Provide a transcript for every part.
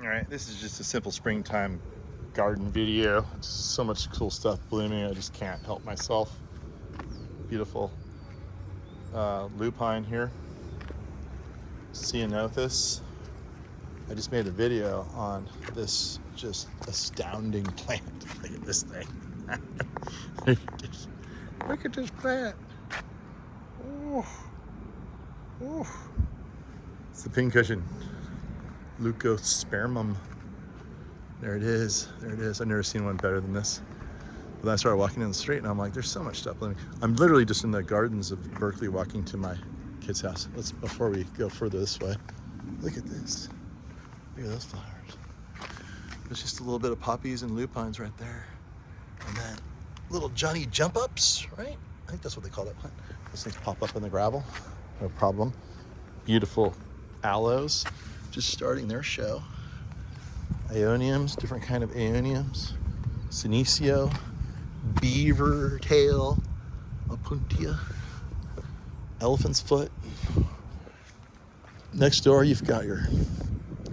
All right, this is just a simple springtime garden video. Just so much cool stuff blooming. I just can't help myself. Beautiful lupine here. Ceanothus. I just made a video on this just astounding plant. Look at this thing. Look at this plant. Oh, oh. It's the pincushion. Leucospermum. There it is. There it is. I've never seen one better than this. But then I started walking in the street and I'm like, there's so much stuff blooming. I'm literally just in the gardens of Berkeley walking to my kid's house. Before we go further this way. Look at this. Look at those flowers. There's just a little bit of poppies and lupines right there. And then little Johnny jump ups, right? I think that's what they call that plant. Those things pop up in the gravel. No problem. Beautiful aloes just starting their show. Aeoniums, different kind of aeoniums. Senecio, beaver tail, opuntia, elephant's foot. Next door, you've got your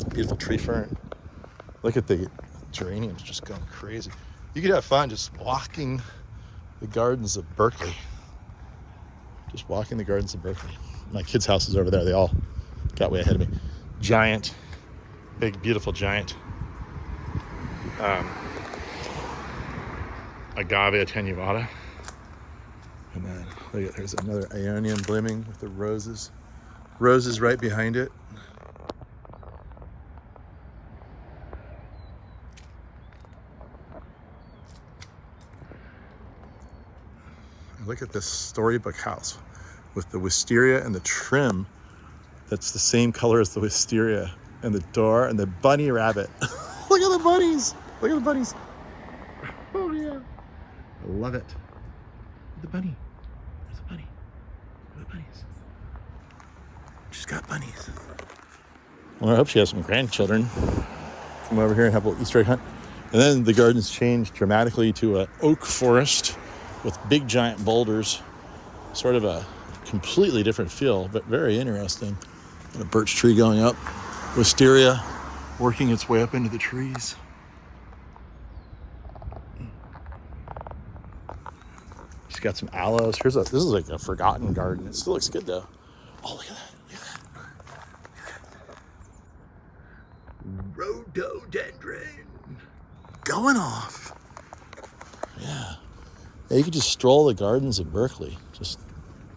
beautiful tree fern. Look at the geraniums just going crazy. You could have fun just walking the gardens of Berkeley. Just walking the gardens of Berkeley. My kids' house is over there. They all got way ahead of me. Giant, big, beautiful giant. Agave attenuata. And then look at, there's another aeonium blooming with the roses. Roses right behind it. And look at this storybook house with the wisteria and the trim that's the same color as the wisteria, and the door and the bunny rabbit. Look at the bunnies. Look at the bunnies. Oh yeah. I love it. The bunny. There's a bunny. Look at the bunnies. She's got bunnies. Well, I hope she has some grandchildren. Come over here and have a little Easter egg hunt. And then the garden's changed dramatically to an oak forest with big giant boulders. Sort of a completely different feel, but very interesting. And a birch tree going up. Wisteria working its way up into the trees. She's got some aloes. This is like a forgotten garden. It still looks good though. Oh, look at that. Rhododendron going off. Yeah. You could just stroll the gardens of Berkeley, just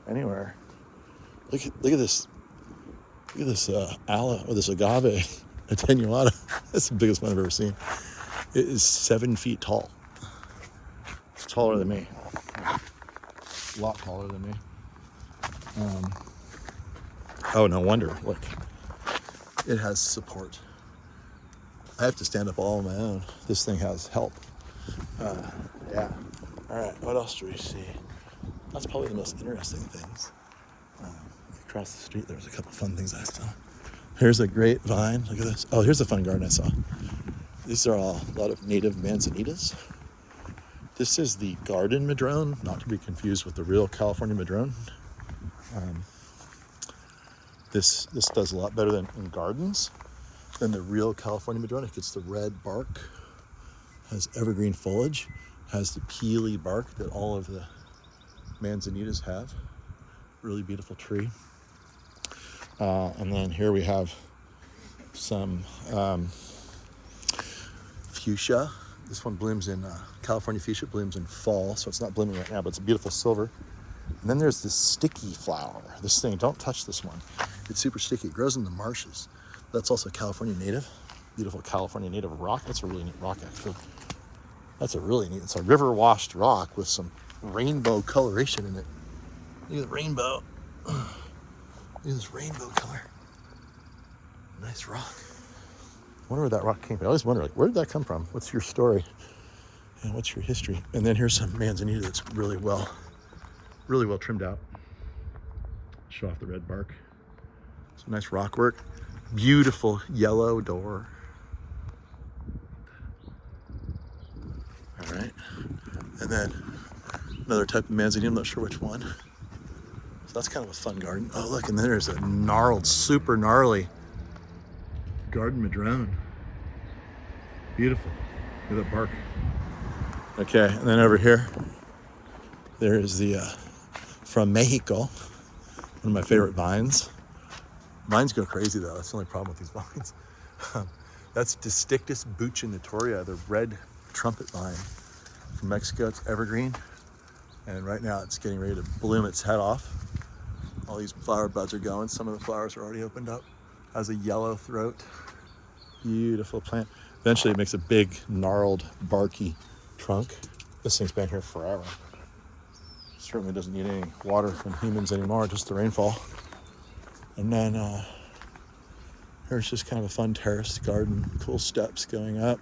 anywhere. Look at this. Look at this aloe, or this agave attenuata. That's the biggest one I've ever seen. It is 7 feet tall. It's taller than me. A lot taller than me. Oh, no wonder. Look, it has support. I have to stand up all on my own. This thing has help. Yeah. All right, what else do we see? That's probably the most interesting things. Across the street, there was a couple fun things I saw. Here's a grapevine. Look at this. Oh, here's a fun garden I saw. These are a lot of native manzanitas. This is the garden madrone, not to be confused with the real California madrone. This does a lot better in gardens than the real California madrone. It gets the red bark, has evergreen foliage, has the peely bark that all of the manzanitas have. Really beautiful tree. And then here we have some fuchsia. This one blooms in, California fuchsia blooms in fall, so it's not blooming right now, but it's a beautiful silver. And then there's this sticky flower. This thing, don't touch this one. It's super sticky. It grows in the marshes. That's also California native. Beautiful California native rock. That's a really neat rock, actually. It's a river washed rock with some rainbow coloration in it. Look at the rainbow. Look at this rainbow color. Nice rock. I wonder where that rock came from. I always wonder, like, where did that come from? What's your story? And what's your history? And then here's some manzanita that's really well trimmed out. Show off the red bark. Some nice rock work. Beautiful yellow door. All right. And then another type of manzanita, I'm not sure which one. So that's kind of a fun garden. Oh, look, and then there's a gnarled, super gnarly garden madrone. Beautiful. Look at that bark. Okay, and then over here, there is the from Mexico, one of my favorite vines. Vines go crazy though. That's the only problem with these vines. That's Disticus buccinatoria, the red trumpet vine from Mexico. It's evergreen, and right now it's getting ready to bloom its head off. All these flower buds are going. Some of the flowers are already opened up. Has a yellow throat. Beautiful plant. Eventually it makes a big, gnarled, barky trunk. This thing's been here forever. Certainly doesn't need any water from humans anymore, just the rainfall. And then here's just kind of a fun terrace garden, cool steps going up.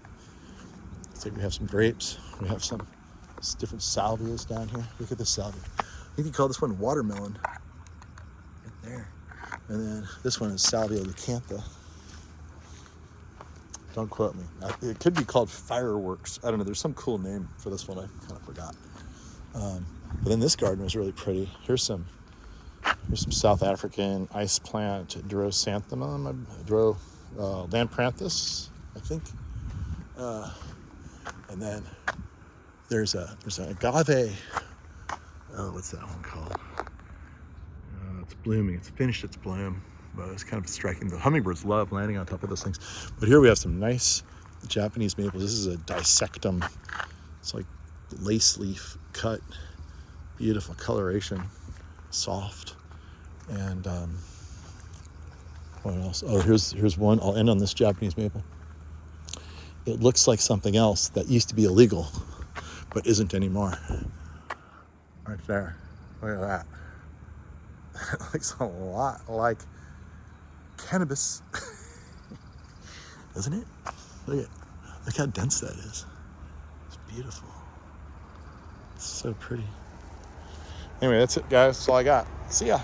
Looks like we have some grapes. We have some different salvias down here. Look at this salvia. I think you call this one watermelon. Right there. And then this one is Salvia leucantha. Don't quote me. It could be called fireworks. I don't know. There's some cool name for this one. I kind of forgot. But then this garden was really pretty. Here's some South African ice plant, Drosanthemum, Lampranthus, I think. And then there's an agave. Oh, what's that one called? It's blooming. It's finished its bloom, but it's kind of striking. The hummingbirds love landing on top of those things. But here we have some nice Japanese maples. This is a dissectum. It's like lace leaf cut. Beautiful coloration, soft. And what else? Oh, here's one. I'll end on this Japanese maple. It looks like something else that used to be illegal, but isn't anymore. Right there. Look at that. It looks a lot like cannabis. Doesn't it? Look how dense that is. It's beautiful. It's so pretty. Anyway, that's it, guys. That's all I got. See ya.